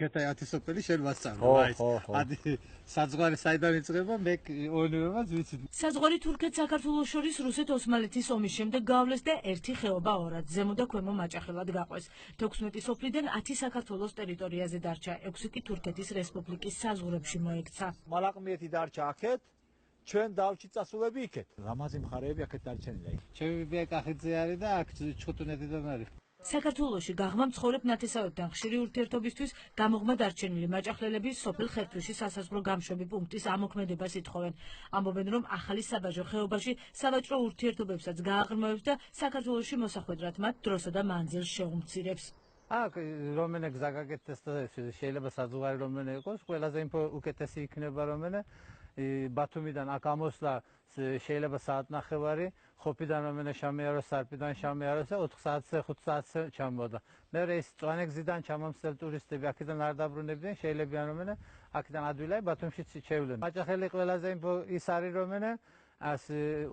კეთა 10 სოფელი შენ ვასწავლო აი ადი საზღვარი საიდან იწყება მე ონებაც ვიცი საზღვარი თურქეთ საქართველოს შორის რუსეთ-ოსმალეთის ომის შემდეგ გავლეს და ერთი ხეობა ორად ზემო და ქვემო მაჭახელად გაყვეს 16 სოფლიდან 10 საქართველოს ტერიტორიაზე დარჩა 6 კი თურქეთის რესპუბლიკის საზღვრებში მოექცა მალაყმიეთი დარჩა აქეთ ჩვენ დავჭი წასულები იქეთ ლამაზი მხარეები აქეთ დარჩენილია ჩემი ბიაკახიძე არის და აქ ჩხუტუნეთიდან არის საქართველოში გაღმა მცხოვრებ ნათესავებთან ხშირი ურთიერთობისთვის გამოგმა დარჩენილი მაჭახლელები სოფელ ხერთვისის სასაზღვრო გამშვები პუნქტის ამოქმედებას ითხოვენ. ამბობენ, რომ ახალი საბაჟო ხეობაში სავაჭრო ურთიერთობებსაც გააღრმავებს და საქართველოში მოსახვედრად მათ დროსა და მანძილს შეუმცირებს. აქ რომენე გზა გაკეთდეს და შეიძლება საზღვარი რომენე იყოს, ყველაზე უკეთესი იქნება რომენე ბათუმიდან აქ ამოსვლა შეიძლება საათნახევარი, ხოფიდან რომენე შამიაროს, სარპიდან შამიაროს და 4 საათზე 5 საათზე ჩამოვიდა. მე ეს წვანეგზიდან ჩამომცდელ ტურისტები აქედან არ დაბრუნებდნენ, შეიძლება რომენე აქედან ადვილად ბათუმშიც შევლენ. მაჭახელი ყველაზე ის არის რომენე as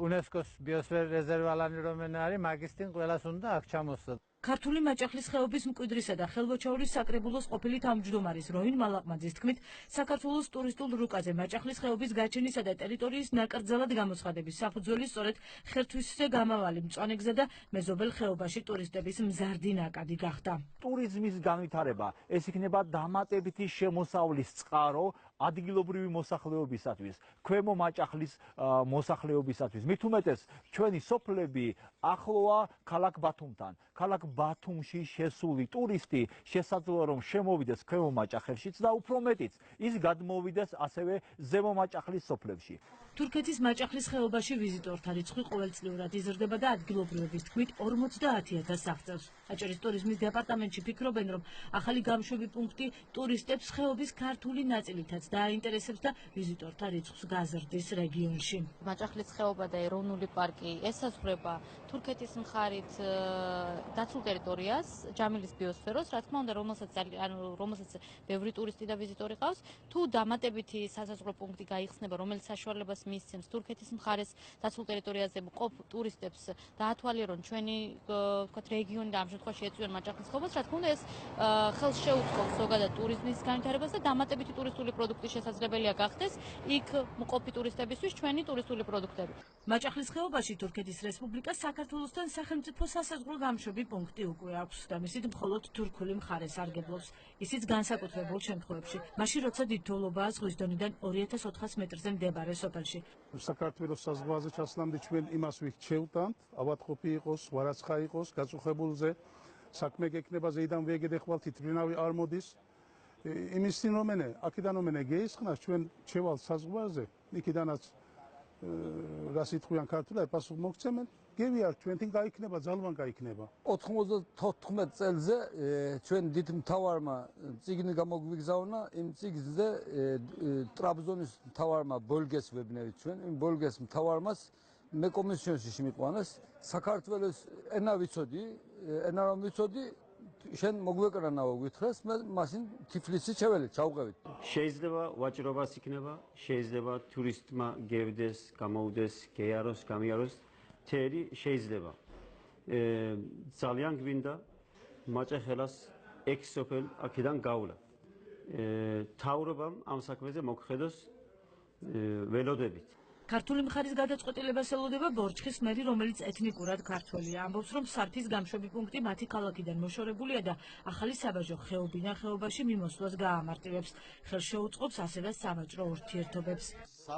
UNESCO-ს ბიოსფერ რეზერვალანი რომენე არის, მაგისტინ ყველას უნდა აქ ჩამოსვლა. ქართული მაჭახლის ხეობის მკვიდრისა და ხელვაჩაურის საკრებულოს ყოფილი თავმჯდომარის როინ მალაყმაძის თქმით, საქართველოს ტურისტულ რუკაზე მაჭახლის ხეობის გაჩენისა და ტერიტორიის ნაკრძალად გამოცხადების საფუძველი სწორედ ხერთვისზე გამავალი მწვანეგზა და მეზობელ ხეობაში ტურისტების მზარდი ნაკადი გახდა. ტურიზმის განვითარება ეს იქნება დამატებითი შემოსავლის წყარო ადგილობრივი მოსახლეობისათვის, ქვემო მაჭახლის მოსახლეობისათვის. მით უმეტეს ჩვენი სოფლები ახლოა ქალაქ ბათუმთან. ქალაქ ბათუმში შესული ტურისტი შესაძლოა რომ შემოვიდეს ქვემო მაჭახელშიც და უფრო მეტიც ის გადმოვიდეს ასევე ზემო მაჭახლის სოფლებში. თურქეთის მაჭახლის ხეობაში ვიზიტორთა რიცხვი ყოველწლიურად იზრდება და ადგილობრივების თქმით 50,000 აღწევს. აჭარის ტურიზმის დეპარტამენტში ფიქრობენ, რომ ახალი გამშვები პუნქტი ტურისტებს ხეობის ქართული ნაწილითაც დააინტერესებს და ვიზიტორთა რიცხვს გაზრდის რეგიონში. მაჭახლის ხეობა და ეროვნული პარკი ესაზღვრება თურქეთის მხარით დაცულ ტერიტორიას, ჯამილის ბიოსფეროს, რა თქმა უნდა, რომელსაც ბევრი ტურისტი და ვიზიტორი ყავს, თუ დამატებითი სასაზღვრო პუნქტი გაიხსნება, რომელიც საშუალებას მისცემს თურქეთის მხარეს დაცულ ტერიტორიაზე მყოფ ტურისტებს დაათვალიერონ ჩვენი ვთქვათ რეგიონი და ამ შემთხვევაში ეწვიან მაჭახლის ხეობას, რა თქმა უნდა, ეს ხელს შეუწყობს ზოგადად ტურიზმის განვითარებას და დამატებითი ტურისტული პროდუქტი შესაძლებელია გახდეს იქ მყოფი ტურისტებისთვის ჩვენი ტურისტული პროდუქტები. მაჭახლის ხეობაში თურქეთის რესპუბლიკა საქართველოსთან სახელმწიფო სასაზღვრო გამშვები პუნქტი უკვე აქვს და მისით მხოლოდ თურქული მხარე სარგებლობს. ისიც განსაკუთრებულ შემთხვევებში, მაშინ როცა დიდ თოვლობაა ზღვის დონიდან 2400 მეტრზე მდებარე სოფელში. საქართველოს საზღვარზე ჩასვლამდე ჩვენ იმას ვიხჩევდანთ, ავადმყოფი იყოს, ვარაცხა იყოს, გაწუხებულზე საქმე გექნება ზეიდან ვეგედეხვალ თითბრინავი არ მოდის. იმის წინ რომენე, აქედან რომენე გეისხნას ჩვენ ჩევალ საზღვარზე, იქიდანაც რას იტყვიან ქართულად პასუხ მოგცემენ, გევიარ ჩვენთან გაიქნება, ძალვან გაიქნება. 94 წელზე ჩვენ დიდ მთავარმა წიგნი გამოგვიგზავნა, იმ წიგნზე ტრაბზონის მთავარმა ბოლგეს ვებნევით ჩვენ, იმ ბოლგეს მთავარმას მე კომისიონში შემიყვანეს, საქართველოს ენა ვიცოდი, ენა რომ ვიცოდი შენ მოგვეკრანაო გითხრას, მე მაშინ თიფლისში ჩავყევით. შეიძლება ვაჭრობას იქნება, შეიძლება ტურისტმა გევდეს, გამოვდეს, გეაროს, გამიაროს, თერი შეიძლება. ძალიან გვინდა მაჭახელას ექსოფელ აქედან გავლა. თავრობამ ამ საქმეზე მოგხედოს ველოდებით. ქართული მხარის გადაწყვეტილებას ელოდება ბორჩხის მერი, რომელიც ეთნიკურად ქართველია. ამბობს, რომ სარფის გამშვები პუნქტი მათი ქალაქიდან მოშორებულია და ახალი საბაჟო ხეობიდან ხეობაში მიმოსვლას გაამარტივებს. ხელს შეუწყობს ასევე სავაჭრო ურთიერთობებს.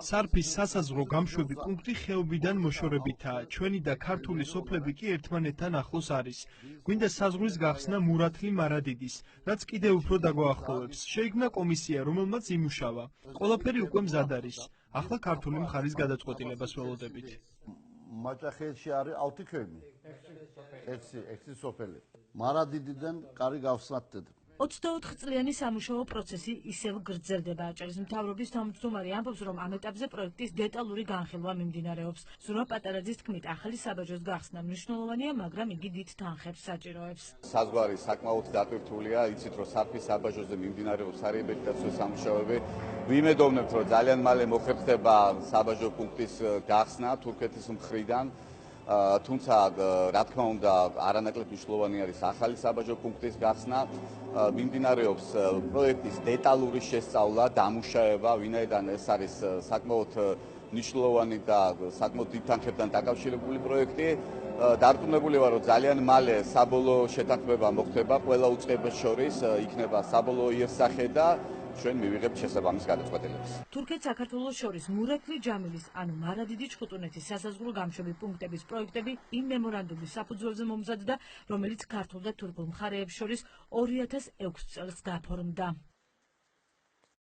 სარფის სასაზღვრო გამშვები პუნქტი ხეობიდან მოშორებითაა. ჩვენი და ქართული სოფლები კი ერთმანეთთან ახლოს არის. გვინდა საზღვრის გახსნა მურათლი მარადიდის, რაც კიდევ უფრო დაგვაახლოვებს. შეიქმნა კომისია, რომელმაც იმუშავა. ყველაფერი უკვე მზად არის. ახლა ქართული მხარის გადაწყვეტილებას ველოდებით. მაჭახელში არის 6 ქვემი. 6 სოფელი. მარადიდიდან კარი გავსნათდეთ. 24 წლიანი სამუშაო პროცესი ისევ გრძელდება. აჭარის მთავრობის თავმჯდომარე ამბობს, რომ ამ ეტაპზე პროექტის დეტალური განხილვა მიმდინარეობს. ზურაბ პატარაძის თქმით, ახალი საბაჟოს გახსნა მნიშვნელოვანია, მაგრამ იგი დიდ თანხებს საჭიროებს. საზღვარი საკმაოდ დატვირთულია, იცით რომ სარფის საბაჟოზე მიმდინარეობს სარეაბილიტაციო სამუშაოები. ვიმედოვნებთ, რომ ძალიან მალე მოხერხდება საბაჟო პუნქტის გახსნა თურქეთის მხრიდან. თუმცა რა თქმა უნდა არანაკლებ მნიშვნელოვანი არის ახალი საბაჟო პუნქტის გახსნა. მიმდინარეობს პროექტის დეტალური შესწავლა, დამუშავება, ვინაიდან ეს არის საკმაოდ მნიშვნელოვანი და საკმაოდ დიდ თანხებთან დაკავშირებული პროექტი. დარწმუნებული ვარ, რომ ძალიან მალე საბოლოო შეთანხმება მოხდება ყველა უწყებას შორის, იქნება საბოლოო იერსახე და ჩვენ მივიღებთ შესაბამის გადაწყვეტილებას. თურქეთს საქართველოს შორის მურათლი ჯამილის, ანუ მარადიდი ჩხუტუნეთის სასაზღვრო გამშვები პუნქტების პროექტები იმ მემორანდუმის საფუძველზე მომზადდა, რომელიც ქართულ და თურქულ მხარეებს შორის 2006 წელს გაფორმდა.